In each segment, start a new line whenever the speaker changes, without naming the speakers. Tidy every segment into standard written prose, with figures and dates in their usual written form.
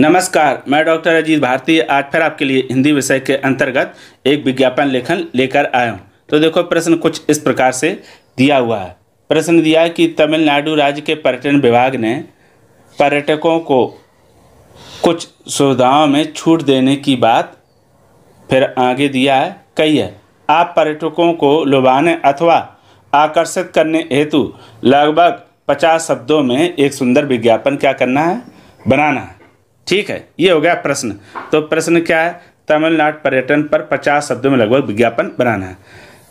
नमस्कार, मैं डॉक्टर अजीत भारती आज फिर आपके लिए हिंदी विषय के अंतर्गत एक विज्ञापन लेखन लेकर आया हूँ। तो देखो, प्रश्न कुछ इस प्रकार से दिया हुआ है। प्रश्न दिया है कि तमिलनाडु राज्य के पर्यटन विभाग ने पर्यटकों को कुछ सुविधाओं में छूट देने की बात फिर आगे दिया है कही है। आप पर्यटकों को लुभाने अथवा आकर्षित करने हेतु लगभग 50 शब्दों में एक सुंदर विज्ञापन क्या करना है, बनाना है। ठीक है, ये हो गया प्रश्न। तो प्रश्न क्या है? तमिलनाडु पर्यटन पर 50 शब्दों में लगभग विज्ञापन बनाना है।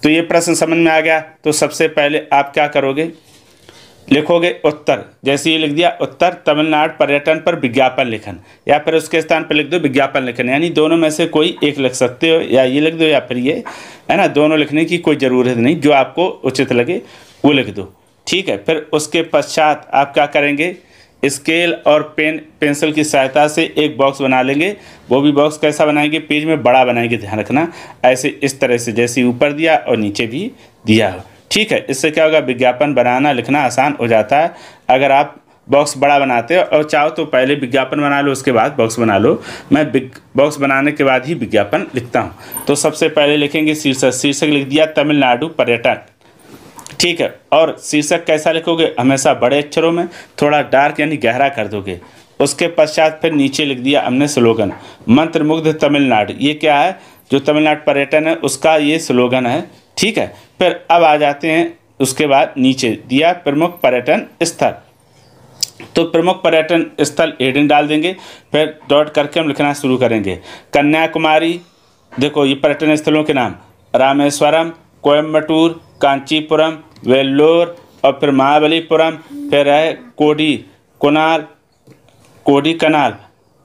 तो ये प्रश्न समझ में आ गया। तो सबसे पहले आप क्या करोगे, लिखोगे उत्तर। जैसे ये लिख दिया उत्तर तमिलनाडु पर्यटन पर विज्ञापन लेखन, या फिर उसके स्थान पर लिख दो विज्ञापन लेखन, यानी दोनों में से कोई एक लिख सकते हो, या ये लिख दो या फिर ये, है ना। दोनों लिखने की कोई ज़रूरत नहीं, जो आपको उचित लगे वो लिख दो। ठीक है, फिर उसके पश्चात आप क्या करेंगे, स्केल और पेंसिल की सहायता से एक बॉक्स बना लेंगे। वो भी बॉक्स कैसा बनाएंगे, पेज में बड़ा बनाएंगे, ध्यान रखना। ऐसे इस तरह से जैसे ऊपर दिया और नीचे भी दिया हो। ठीक है, इससे क्या होगा, विज्ञापन बनाना लिखना आसान हो जाता है। अगर आप बॉक्स बड़ा बनाते हो और चाहो तो पहले विज्ञापन बना लो, उसके बाद बॉक्स बना लो। मैं बॉक्स बनाने के बाद ही विज्ञापन लिखता हूँ। तो सबसे पहले लिखेंगे शीर्षक लिख दिया तमिलनाडु पर्यटन। ठीक है, और शीर्षक कैसा लिखोगे, हमेशा बड़े अक्षरों में, थोड़ा डार्क यानी गहरा कर दोगे। उसके पश्चात फिर नीचे लिख दिया हमने स्लोगन, मंत्रमुग्ध तमिलनाडु। ये क्या है, जो तमिलनाडु पर्यटन है उसका ये स्लोगन है। ठीक है, फिर अब आ जाते हैं, उसके बाद नीचे दिया प्रमुख पर्यटन स्थल। तो प्रमुख पर्यटन स्थल हेडिंग डाल देंगे, फिर डॉट करके हम लिखना शुरू करेंगे। कन्याकुमारी, देखो ये पर्यटन स्थलों के नाम, रामेश्वरम, कोयम्बटूर, कांचीपुरम, वेल्लोर, और फिर महाबलीपुरम, फिर है कोडी कनाल,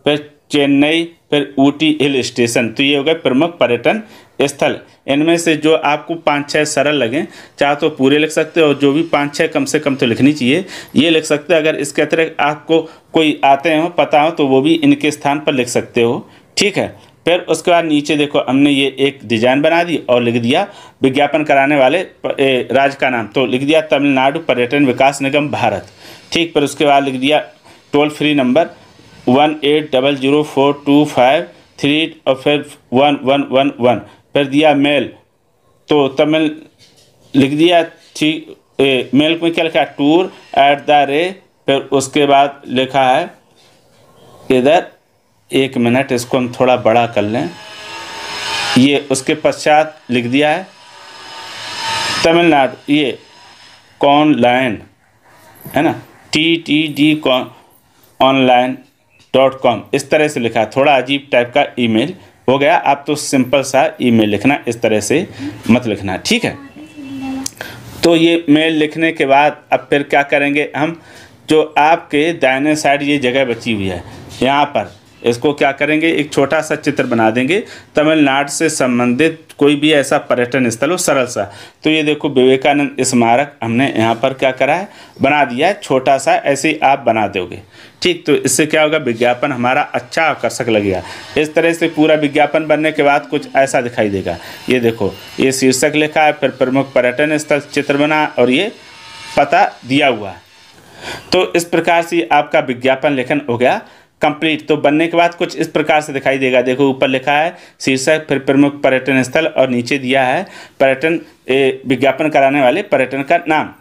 फिर चेन्नई, फिर ऊटी हिल स्टेशन। तो ये हो गए प्रमुख पर्यटन स्थल। इनमें से जो आपको 5-6 सरल लगें, चाहे तो पूरे लिख सकते हो, और जो भी 5-6 कम से कम तो लिखनी चाहिए ये लिख सकते हो। अगर इसके अतिरिक्त आपको कोई आते हो, पता हो, तो वो भी इनके स्थान पर लिख सकते हो। ठीक है, फिर उसके बाद नीचे देखो हमने ये एक डिजाइन बना दी और लिख दिया विज्ञापन कराने वाले राज्य का नाम। तो लिख दिया तमिलनाडु पर्यटन विकास निगम भारत। ठीक, फिर उसके बाद लिख दिया टोल फ्री नंबर 18004253 और फिर 1111, फिर दिया मेल। तो तमिल लिख दिया, ठीक, मेल में क्या लिखा है, tour@, फिर उसके बाद लिखा है इधर, एक मिनट इसको हम थोड़ा बड़ा कर लें, ये उसके पश्चात लिख दिया है तमिलनाडु, ये ऑनलाइन, है ना, TTD online.com, इस तरह से लिखा है। थोड़ा अजीब टाइप का ईमेल हो गया। आप तो सिंपल सा ईमेल लिखना, इस तरह से मत लिखना। ठीक है, तो ये मेल लिखने के बाद अब फिर क्या करेंगे हम, जो आपके दाहिने साइड ये जगह बची हुई है, यहाँ पर इसको क्या करेंगे, एक छोटा सा चित्र बना देंगे तमिलनाडु से संबंधित कोई भी ऐसा पर्यटन स्थल हो, सरल सा। तो ये देखो विवेकानंद स्मारक हमने यहाँ पर क्या करा है, बना दिया है छोटा सा। ऐसे ही आप बना दोगे। ठीक, तो इससे क्या होगा, विज्ञापन हमारा अच्छा आकर्षक लगेगा। इस तरह से पूरा विज्ञापन बनने के बाद कुछ ऐसा दिखाई देगा। ये देखो, ये शीर्षक लिखा है, फिर प्रमुख पर्यटन स्थल चित्र बना, और ये पता दिया हुआ है। तो इस प्रकार से आपका विज्ञापन लेखन हो गया कंप्लीट। तो बनने के बाद कुछ इस प्रकार से दिखाई देगा। देखो ऊपर लिखा है शीर्षक, फिर प्रमुख पर्यटन स्थल, और नीचे दिया है पर्यटन विज्ञापन कराने वाले पर्यटन का नाम।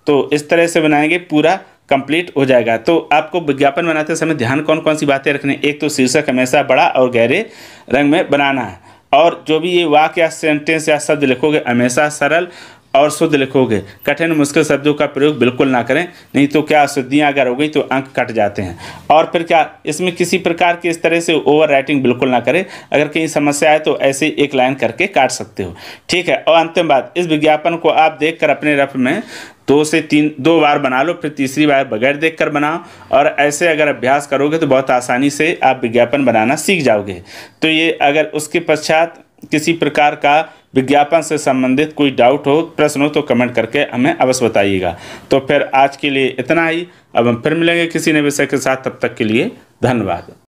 तो इस तरह से बनाएंगे, पूरा कंप्लीट हो जाएगा। तो आपको विज्ञापन बनाते समय ध्यान कौन कौन सी बातें रखनी, एक तो शीर्षक हमेशा बड़ा और गहरे रंग में बनाना है, और जो भी ये वाक्य या सेंटेंस या शब्द लिखोगे हमेशा सरल और शुद्ध लिखोगे। कठिन मुश्किल शब्दों का प्रयोग बिल्कुल ना करें, नहीं तो क्या अशुद्धियाँ अगर हो गई तो अंक कट जाते हैं। और फिर क्या, इसमें किसी प्रकार की इस तरह से ओवर राइटिंग बिल्कुल ना करें। अगर कहीं समस्या है तो ऐसे एक लाइन करके काट सकते हो। ठीक है, और अंतिम बात, इस विज्ञापन को आप देखकर अपने रफ में 2 से 2 बार बना लो, फिर तीसरी बार बगैर देखकर बनाओ। और ऐसे अगर अभ्यास करोगे तो बहुत आसानी से आप विज्ञापन बनाना सीख जाओगे। तो ये, अगर उसके पश्चात किसी प्रकार का विज्ञापन से संबंधित कोई डाउट हो, प्रश्न हो, तो कमेंट करके हमें अवश्य बताइएगा। तो फिर आज के लिए इतना ही। अब हम फिर मिलेंगे किसी नए विषय के साथ, तब तक के लिए धन्यवाद।